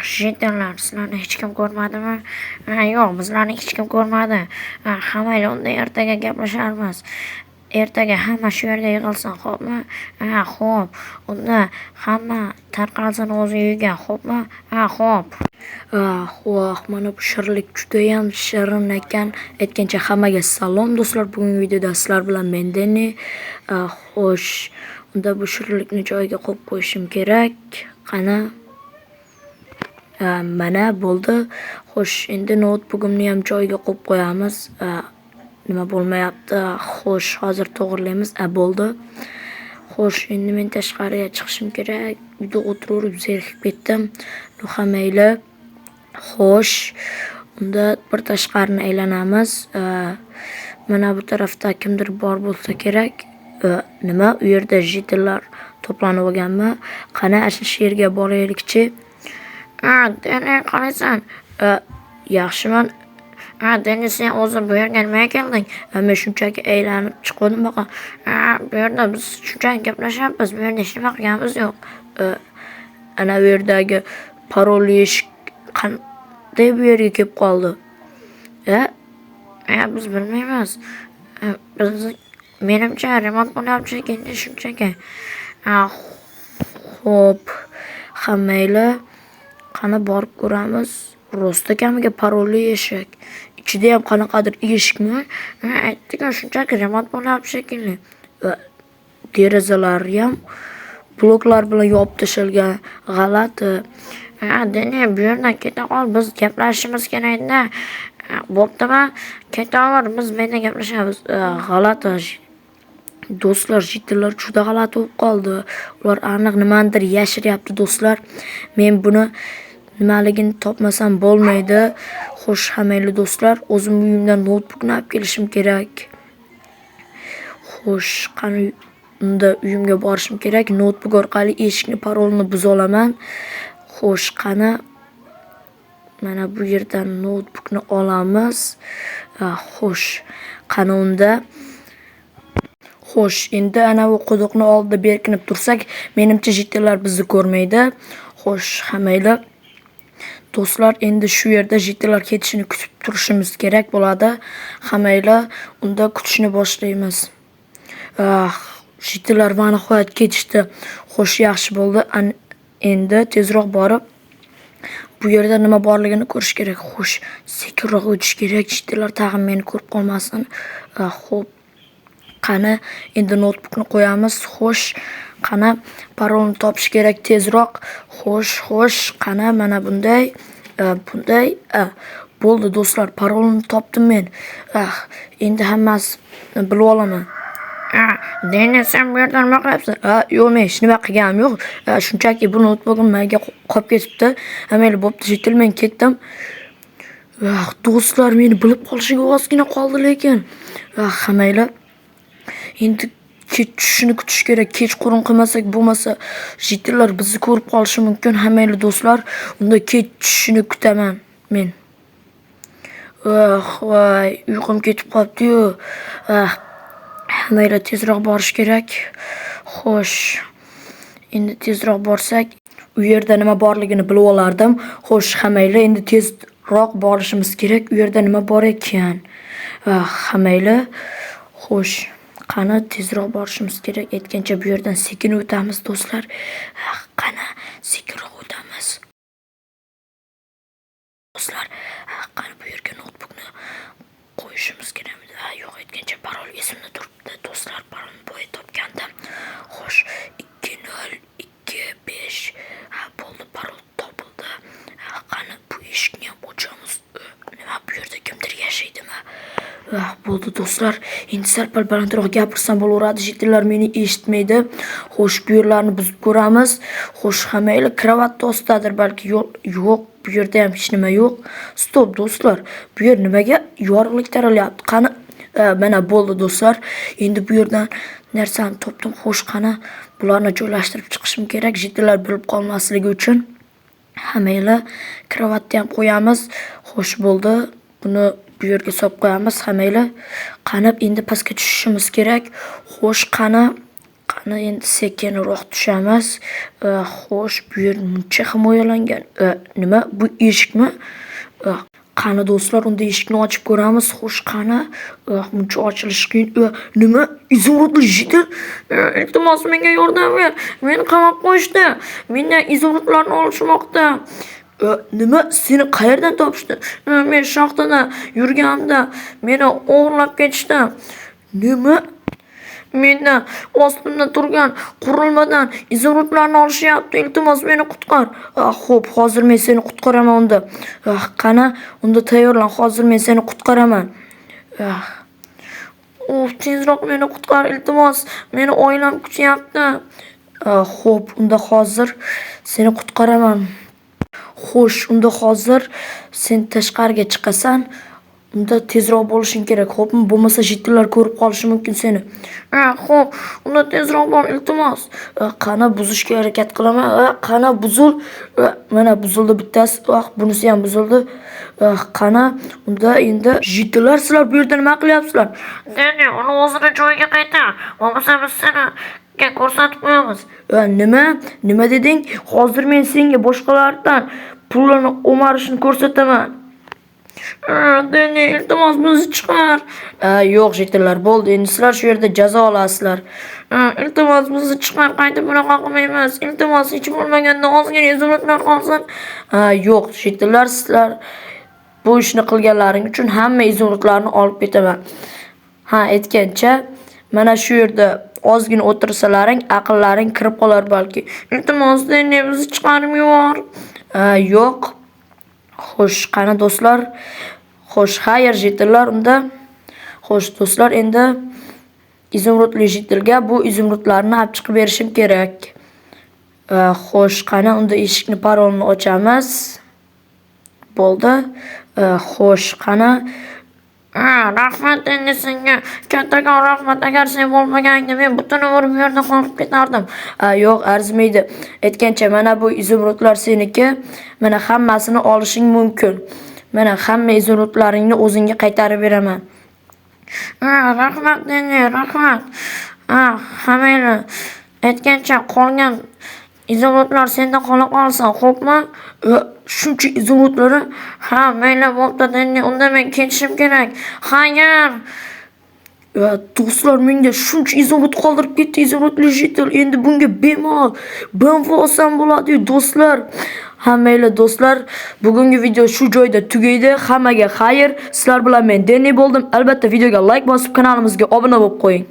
Shitterlar, sizlarni hech kim ko'rmadimi? Yo'q, bizlarni hech kim ko'rmadi. Hammaylar unda ertaga gaplasharmiz. Ertaga hamma shu yerga yig'ilsin, xo'pmi? Xo'p. Unda hamma tarqalsin o'z uyiga, xo'pmi? Xo'p. Xo'p, mana bu shirinlik judayam shirin ekan. Aytgancha hammaga salom do'stlar. Bugungi videoda sizlar bilan men Denni. Xo'sh, unda bu shirinlikni joyiga qo'yib qo'yishim kerak. Qani? Mana bo'ldi. Xo'sh, endi notebookimni ham joyiga qo'yib qo'yamiz. Nima bo'lmayapti? Xo'sh, hozir to'g'rilaymiz. Bo'ldi. Xo'sh, endi men tashqariga chiqishim kerak. Uyda o'tirib zerikib ketdim. Mayli. Xo'sh, unda bir tashqarini aylanamiz. Mana bu tarafda kimdir bor bo'lsa kerak. Nima? U yerda jitellar to'planib olganmi? Qani, shu yerga boraylikchi. Deni qaraysan? Yaxshiman. Deni, sen o'zing bu yerga nimaga kelding? Men shunchaki aylanib chiqdim baqa. Bu yerda biz shunchaki gaplashyapmiz. Bu yerda hech nima qilganimiz yo'q. Ana bu yerdagi parolli eshik qanday bu yerga kelib qoldi? Biz bilmaymiz. Menimcha remont bo'lyapti endi shunchaki. Xo'p, hammayla qani borib ko'ramiz. Rost ekaniga parolli eshik. Ichida ham qanaqadir eshikmi? Aytdik-ku, shunchaki remont bo'lyapti shekilli. Derazalari ham bloklar bilan yopib tashalgan. G'alati. Deni, bu yerdan keta qol, biz gaplashishimiz kerak-da. Bo'ptimi? Ketaver, biz menda gaplashamiz. G'alati. Do'stlar, jitellar juda g'alati bo'lib qoldi. Ular aniq nimadir yashiryapti do'stlar. Men buni nimaligini topmasam bo'lmaydi. Xo'sh, hammayli do'stlar, o'zim uyimdan notebookni olib kelishim kerak. Xo'sh, qani unda uyimga borishim kerak. Notebook orqali eshikni parolini buza olaman. Xo'sh, qani mana bu yerdan notebookni olamiz. Xo'sh, qani unda. Xo'sh, endi ana bu quduqni oldida berkinib tursak, menimcha jitellar bizni ko'rmaydi. Xo'sh, hammaylar do'stlar, endi shu yerda jitellar ketishini kutib turishimiz kerak bo'ladi. Hammaylar unda kutishni boshlaymiz. Jitellar mana nihoyat ketishdi. Xo'sh, yaxshi bo'ldi. Endi tezroq borib bu yerda nima borligini ko'rish kerak. Xo'sh, sekinroq o'tish kerak. Jitellar tag'in meni ko'rib qolmasin. Xo'p. Qani, endi notebookni qo'yamiz. Xo'sh, qani parolni topish kerak tezroq. Xo'sh, qani mana bunday. Bo'ldi do'stlar, parolni topdim men. Endi hammasini bilib olaman. Deni, sen bu yerda nima qilyapsan? Yo'q, men hech nima qilganim yo'q. Shunchaki bu notebookim menga qolib ketibdi. Mayli, bo'pti, jetil, men ketdim. Do'stlar, meni bilib qolishiga ozgina qoldi lekin. Hammaylar endi kech tushishini kutish kerak. Kechqurun qilmasak bo'lmasa, jitellar bizni ko'rib qolishi mumkin. Hammaylar do'stlar, unda kech tushishini kutaman men. Voy, uyqum ketib qoldi-yu. Hammaylar tezroq borish kerak. Xo'sh, endi tezroq borsak, u yerda nima borligini bilib olardim. Xo'sh, hammaylar endi tezroq borishimiz kerak. U yerda nima bor ekan? Hammaylar, xo'sh, qani tezroq borishimiz kerak. Aytgancha bu yerdan sekin o'tamiz do'stlar. Qani sekinroq o'tamiz. Do'stlar, qani bu yerga notebookni qo'yishimiz kerak. Yo'q, aytgancha parol esimda turibdi. Do'stlar, parolni bo'yi topgandim. Xo'sh, 2025. Bo'ldi, parol topildi. Qani bu eshikni ham ochamiz. Nima, bu yerda kimdir yashaydimi? Bo'ldi do'stlar, endi sal-pal balandroq gapirsam bo'laveradi. Jitellar meni eshitmaydi. Xo'sh, bu yerlarni buzib ko'ramiz. Xo'sh, hammaylar kravatda ostidadir balki. Yo'q, bu yerda ham hech nima yo'q. Stop do'stlar, bu yer nimaga yorug'lik taralyapti? Qani, mana bo'ldi do'stlar. Endi bu yerdan narsani topdim. Xo'sh, qani bularni joylashtirib chiqishim kerak, jitellar bilib qolmasligi uchun. Hammaylar kravatni ham qo'yamiz. Xo'sh, bo'ldi. Buni bu yerga solib qo'yamiz. Hammaylar qani endi pastga tushishimiz kerak. Xo'sh, qani Qani endi sekinroq tushamiz. Xo'sh, bu yer muncha himoyalangan. Nima bu eshikmi? Qani do'stlar, unda eshikni ochib ko'ramiz. Xo'sh, qani? Muncha ochilishi qiyin. Nima? Izurudli jidil. Iltimos menga yordam ber. Meni qamab qo'yishdi. Mendan izurudlarni olishmoqda. Nima? Seni qayerdan topishdi? Men shaxtada yurganimda meni o'g'irlab ketishdi. Nima? Mendan ostimda turgan qurilmadan izurudlarni olishyapti. Iltimos meni qutqar. Xo'p, hozir men seni qutqaraman unda. Qani, unda tayyorlan. Hozir men seni qutqaraman. Tezroq meni qutqar, iltimos. Meni oilam kutyapti. Xo'p, unda hozir seni qutqaraman. Xo'sh, unda hozir sen tashqariga chiqasan. Unda tezroq bo'lishing kerak. Xo'pmi? Bo'lmasa jitlar ko'rib qolishi mumkin seni. Xo'p, unda tezroq bo'l, iltimos. Qani buzishga harakat qilaman. Qani buzul. Mana buzildi bittasi. Bunisi ham buzildi. Qani, unda endi jitlar sizlar bu yerda nima qilyapsizlar? Dani, uni o'zini joyiga qaytar. Bo'lmasa biz seni ko'rsatib qo'yamiz. Nima? Nima deding? Hozir men senga boshqalardan pullarni o'marishni ko'rsataman. Dani, iltimos bizni chiqar. Yo'q jitlar, bo'ldi. Endi sizlar shu yerda jazo olasizlar. Iltimos bizni chiqar, qaytib bunaqa qilmaymiz. Iltimos, hech bo'lmaganda ozgina izolotlar qolsin. Yo'q jitlar, sizlar bu ishni qilganlaring uchun hamma izolotlarni olib ketaman. Aytgancha, mana shu yerda ozgina o'tirsalaring, aqllaring kirib qolar balki. Iltimos, Dani, bizni chiqarib yubor. Yo'q. Xo'sh, qani do'stlar? Xo'sh, xayr jitlar unda. Xo'sh do'stlar, endi izumrudli jitilga bu izumrudlarni olib chiqib berishim kerak. Xo'sh, qani unda eshikni parolini ochamiz. Bo'ldi. Xo'sh, qani? Rahmat endi senga. Kattakon rahmat. Agar sen bo'lmaganingda men butun umr bu yerda qolib ketardim. Yo'q, arzimaydi. Aytgancha mana bu izumrudlar seniki. Mana hammasini olishing mumkin. Mana hamma izumrudlaringni o'zingga qaytarib beraman. Rahmat Dani, rahmat. Hammani aytgancha qolgan izolotlar senda qola qolsin, xo'pmi? Shuncha izolotlari? Mayli bo'pti Dani, unda men ketishim kerak. Xayr. Do'stlar, menga shuncha izolot qoldirib ketdi, izolotli jitil. Endi bunga bemalol banvo olsam bo'ladi, do'stlar. Mayli do'stlar, bugungi video shu joyda tugaydi. Hammaga xayr. Sizlar bilan men Dani bo'ldim. Albatta videoga like bosib, kanalimizga obuna bo'lib qo'ying.